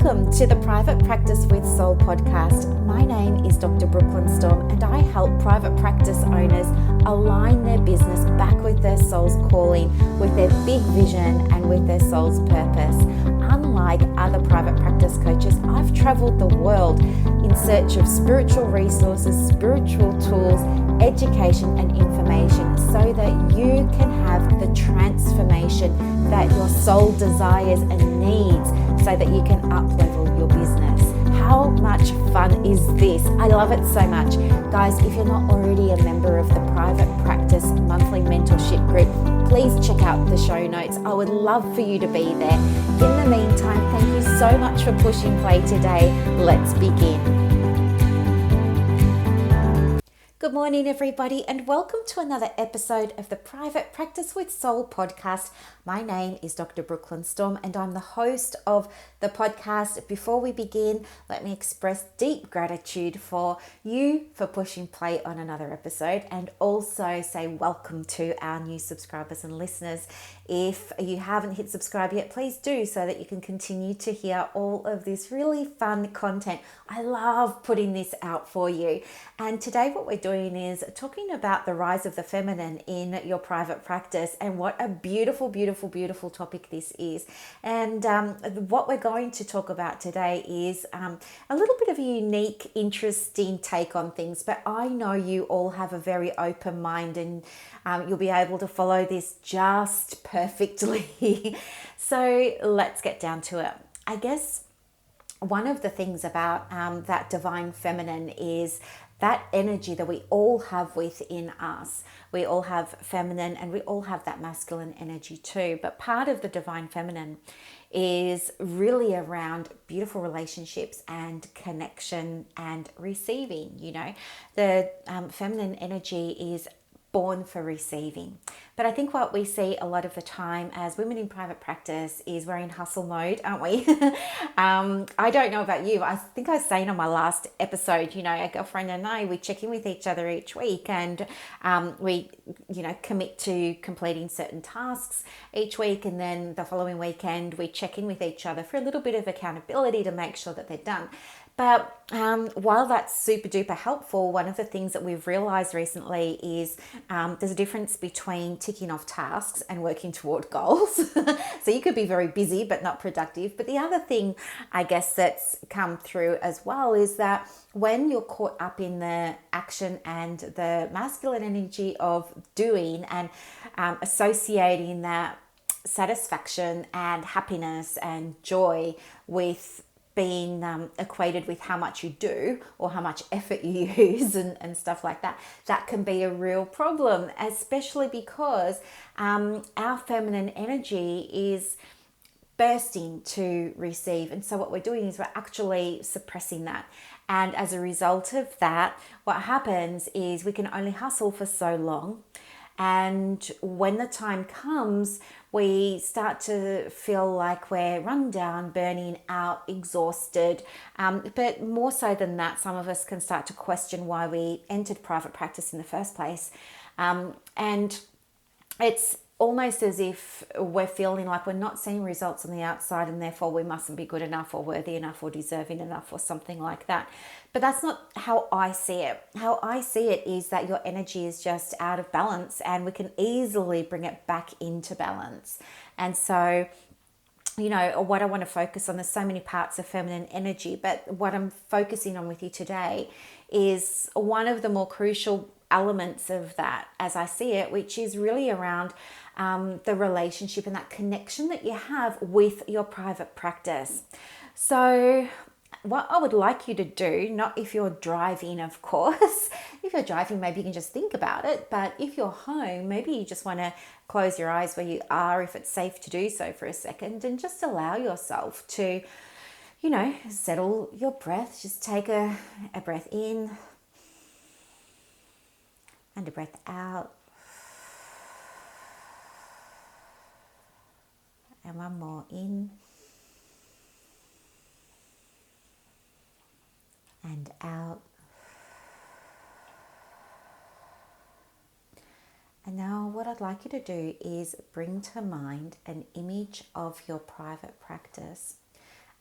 Welcome to the Private Practice with Soul podcast. My name is Dr. Brooklyn Storme, and I help private practice owners align their business back with their soul's calling, with their big vision and with their soul's purpose. Unlike other private practice coaches, I've traveled the world in search of spiritual resources, spiritual tools, education and information so that you can have the transformation that your soul desires and needs so that you can up-level your business. How much fun is this? I love it so much. Guys, if you're not already a member of the Private Practice Monthly Mentorship Group, please check out the show notes. I would love for you to be there. In the meantime, thank you so much for pushing play today. Let's begin. Good morning, everybody, and welcome to another episode of the Private Practice with Soul podcast. My name is Dr. Brooklyn Storme, and I'm the host of the podcast. Before we begin, let me express deep gratitude for you for pushing play on another episode, and also say welcome to our new subscribers and listeners. If you haven't hit subscribe yet, please do so that you can continue to hear all of this really fun content. I love putting this out for you. And today what we're doing is talking about the rise of the feminine in your private practice, and what a beautiful, beautiful, beautiful topic this is. And what we're going to talk about today is a little bit of a unique, interesting take on things, but I know you all have a very open mind, and you'll be able to follow this just perfectly. So let's get down to it. I guess one of the things about that divine feminine is that energy that we all have within us. We all have feminine and we all have that masculine energy too. But part of the divine feminine is really around beautiful relationships and connection and receiving. You know, the feminine energy is born for receiving. But I think what we see a lot of the time as women in private practice is we're in hustle mode, aren't we? I don't know about you. I think I was saying on my last episode, you know, a girlfriend and I, we check in with each other each week, and we, you know, commit to completing certain tasks each week. And then the following weekend, we check in with each other for a little bit of accountability to make sure that they're done. But while that's super duper helpful, one of the things that we've realized recently is there's a difference between ticking off tasks and working toward goals. So you could be very busy but not productive. But the other thing, I guess, that's come through as well is that when you're caught up in the action and the masculine energy of doing and associating that satisfaction and happiness and joy with being equated with how much you do or how much effort you use and stuff like that, that can be a real problem, especially because our feminine energy is bursting to receive. And so what we're doing is we're actually suppressing that. And as a result of that, what happens is we can only hustle for so long. And when the time comes, we start to feel like we're run down, burning out, exhausted. But more so than that, some of us can start to question why we entered private practice in the first place. And it's almost as if we're feeling like we're not seeing results on the outside, and therefore we mustn't be good enough or worthy enough or deserving enough or something like that. But that's not how I see it. How I see it is that your energy is just out of balance, and we can easily bring it back into balance. And so, you know, what I want to focus on, there's so many parts of feminine energy, but what I'm focusing on with you today is one of the more crucial elements of that, as I see it, which is really around the relationship and that connection that you have with your private practice. So what I would like you to do, not if you're driving, of course. If you're driving, maybe you can just think about it. But if you're home, maybe you just want to close your eyes where you are, if it's safe to do so for a second, and just allow yourself to, you know, settle your breath. Just take a breath in and a breath out. And one more in and out. And now what I'd like you to do is bring to mind an image of your private practice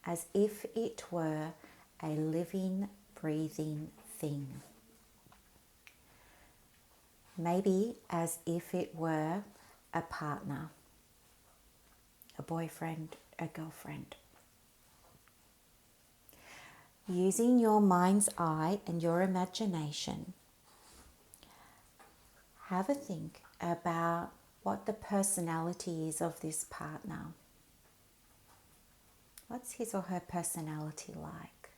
as if it were a living, breathing thing. Maybe as if it were a partner, a boyfriend, a girlfriend. Using your mind's eye and your imagination, have a think about what the personality is of this partner. What's his or her personality like?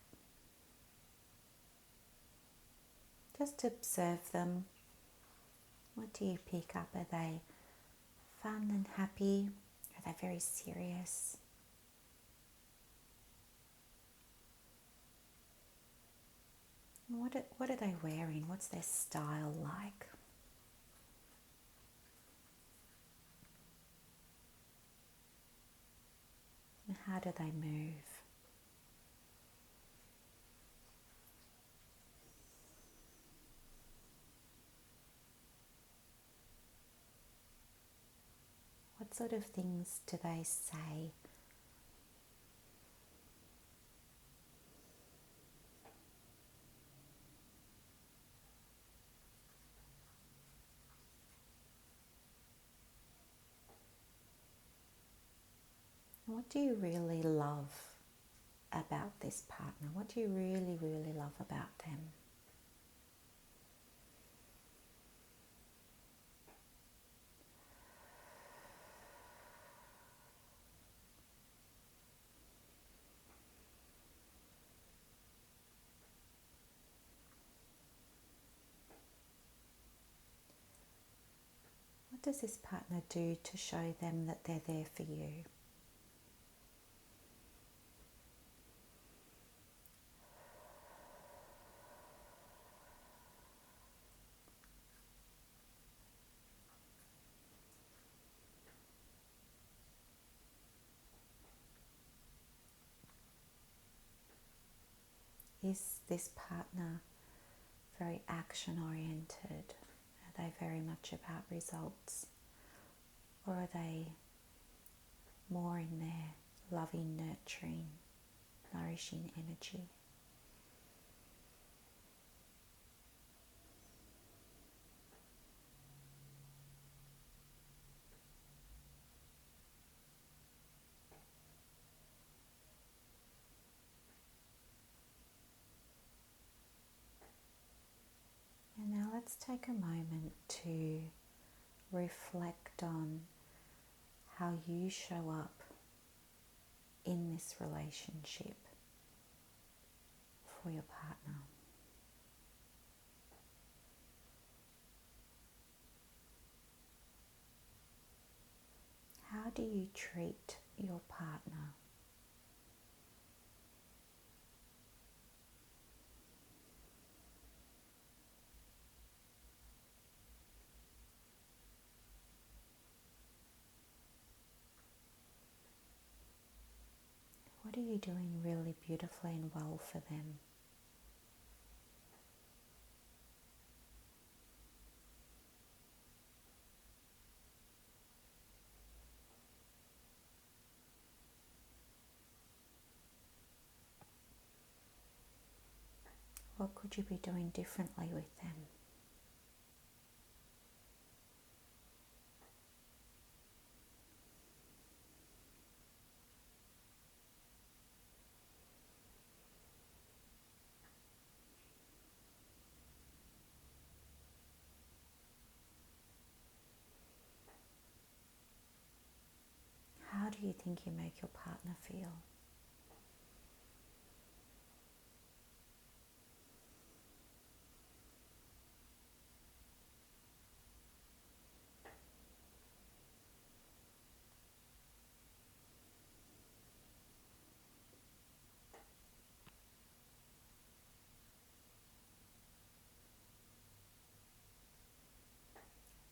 Just observe them. What do you pick up? Are they fun and happy? Are they very serious? What are they wearing? What's their style like? And how do they move? What sort of things do they say? What do you really love about this partner? What do you really, really love about them? What does this partner do to show them that they're there for you? Is this partner very action oriented? Are they very much about results? Or are they more in their loving, nurturing, nourishing energy? And now let's take a moment to reflect on how you show up in this relationship for your partner. How do you treat your partner? What are you doing really beautifully and well for them? What could you be doing differently with them? How do you think you make your partner feel?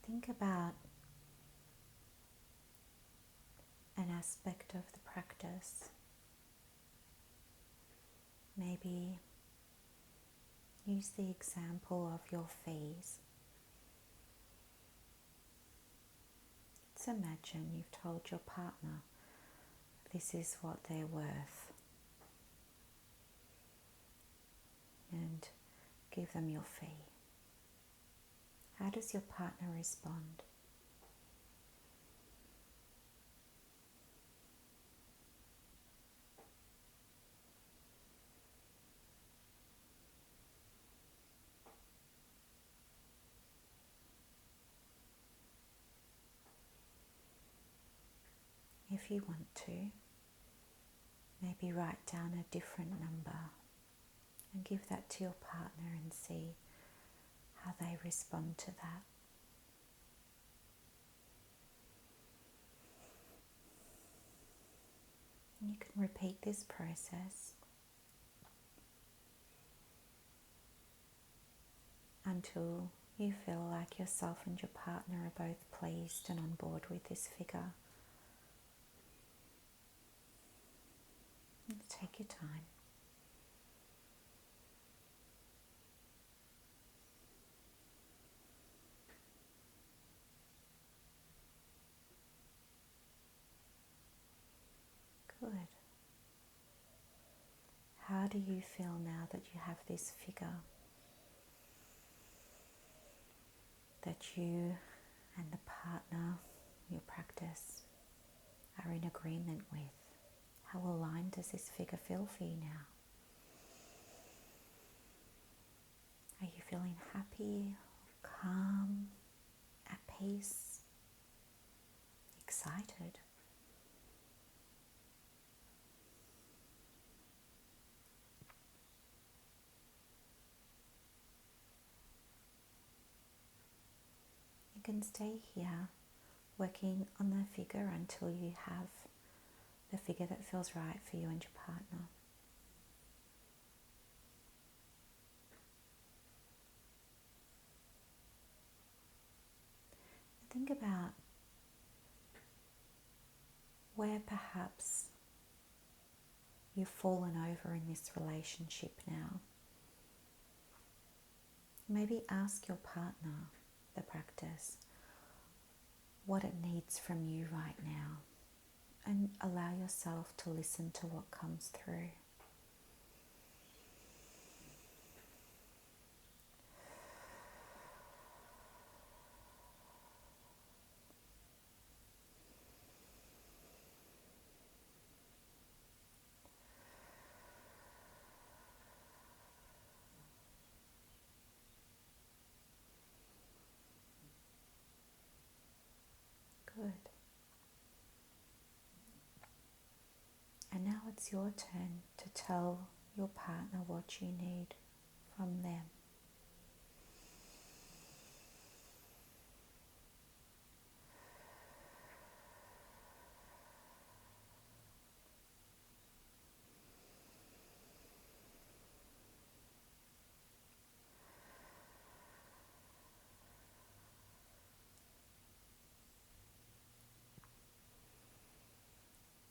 Think about an aspect of the practice. Maybe use the example of your fees. Let's imagine you've told your partner this is what they're worth. and give them your fee. How does your partner respond? If you want to, maybe write down a different number and give that to your partner and see how they respond to that. And you can repeat this process until you feel like yourself and your partner are both pleased and on board with this figure. Take your time. Good. How do you feel now that you have this figure that you and the partner, your practice, are in agreement with? How aligned does this figure feel for you now? Are you feeling happy, calm, at peace, excited? You can stay here working on the figure until you have the figure that feels right for you and your partner. Think about where perhaps you've fallen over in this relationship now. Maybe ask your partner, the practice, what it needs from you right now, and allow yourself to listen to what comes through. Good. And now it's your turn to tell your partner what you need from them.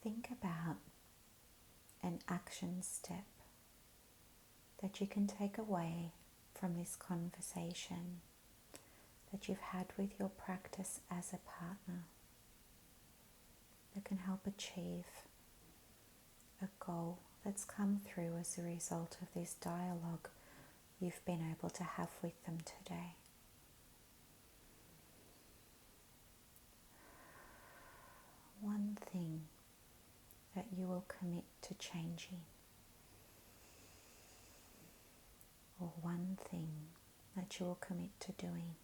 Think about an action step that you can take away from this conversation that you've had with your practice as a partner that can help achieve a goal that's come through as a result of this dialogue you've been able to have with them today. One thing that you will commit to changing, or one thing that you will commit to doing.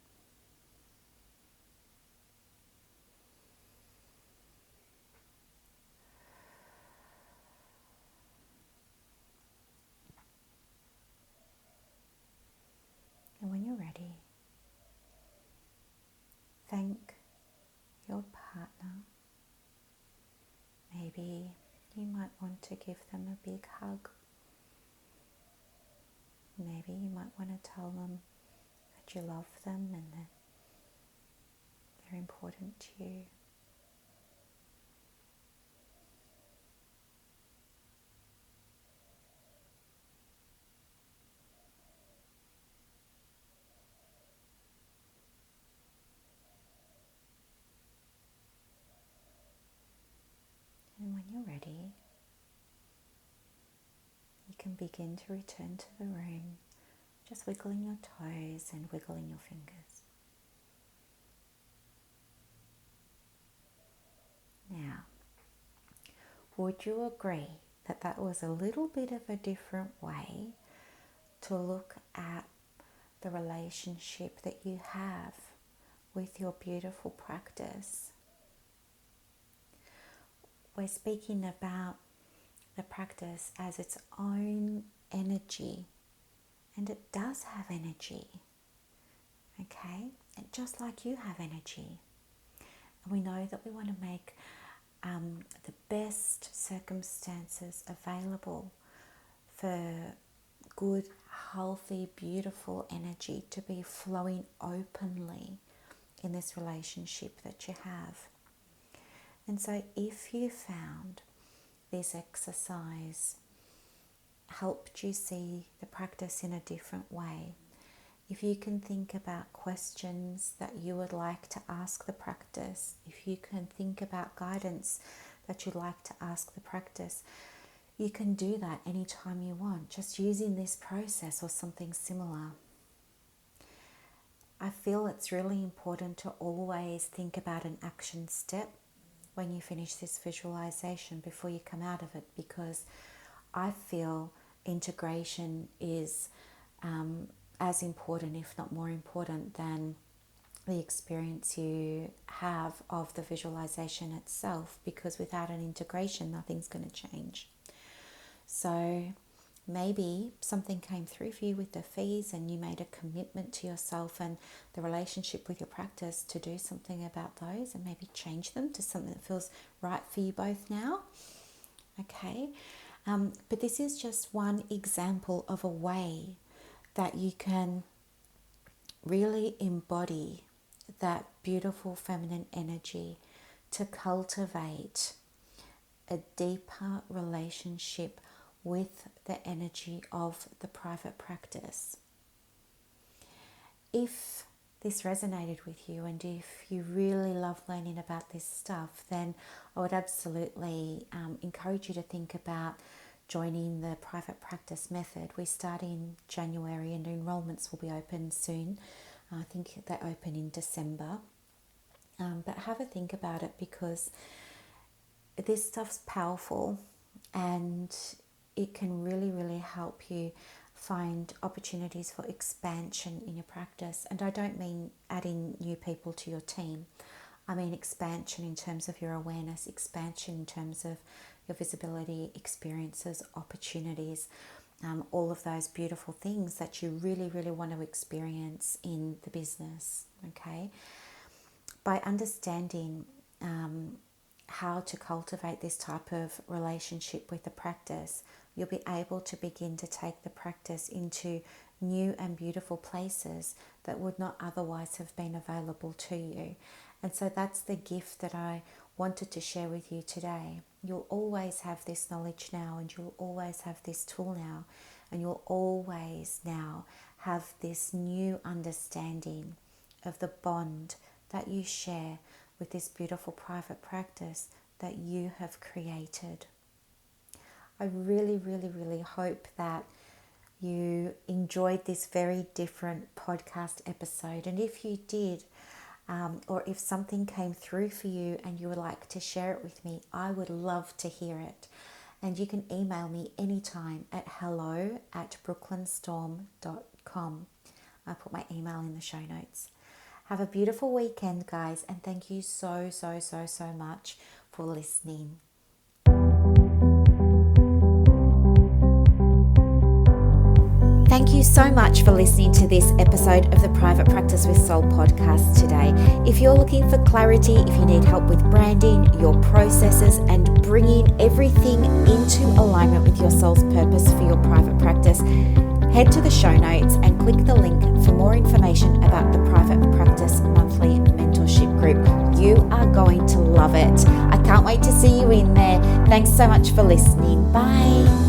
And when you're ready, thank your partner. Maybe you might want to give them a big hug. Maybe you might want to tell them that you love them and that they're important to you. And when you're ready, you can begin to return to the room Just wiggling your toes and wiggling your fingers. Now, would you agree that that was a little bit of a different way to look at the relationship that you have with your beautiful practice? We're speaking about the practice as its own energy, and it does have energy, okay? And just like you have energy. And we know that we want to make the best circumstances available for good, healthy, beautiful energy to be flowing openly in this relationship that you have. And so if you found this exercise helped you see the practice in a different way, if you can think about questions that you would like to ask the practice, if you can think about guidance that you'd like to ask the practice, you can do that anytime you want, just using this process or something similar. I feel it's really important to always think about an action step when you finish this visualization before you come out of it, because I feel integration is as important, if not more important, than the experience you have of the visualization itself, because without an integration, nothing's going to change. So maybe something came through for you with the fees and you made a commitment to yourself and the relationship with your practice to do something about those and maybe change them to something that feels right for you both now. Okay, but this is just one example of a way that you can really embody that beautiful feminine energy to cultivate a deeper relationship with the energy of the private practice. If this resonated with you and if you really love learning about this stuff, then I would absolutely encourage you to think about joining the private practice method. We start in January and enrollments will be open soon. I think they open in December. But have a think about it, because this stuff's powerful and it can really, really help you find opportunities for expansion in your practice. And I don't mean adding new people to your team. I mean expansion in terms of your awareness, expansion in terms of your visibility, experiences, opportunities, all of those beautiful things that you really, really want to experience in the business, okay? By understanding how to cultivate this type of relationship with the practice, you'll be able to begin to take the practice into new and beautiful places that would not otherwise have been available to you. And so that's the gift that I wanted to share with you today. You'll always have this knowledge now, and you'll always have this tool now, and you'll always now have this new understanding of the bond that you share with this beautiful private practice that you have created. I really, really, really hope that you enjoyed this very different podcast episode. And if you did, or if something came through for you and you would like to share it with me, I would love to hear it. And you can email me anytime at hello@brooklynstorme.com. I'll put my email in the show notes. Have a beautiful weekend, guys, and thank you so much for listening. Thank you so much for listening to this episode of the Private Practice with Soul podcast today. If you're looking for clarity, if you need help with branding, your processes, and bringing everything into alignment with your soul's purpose for your private practice, head to the show notes and click the link for more information about the Private Practice Monthly Mentorship Group. You are going to love it. I can't wait to see you in there. Thanks so much for listening. Bye.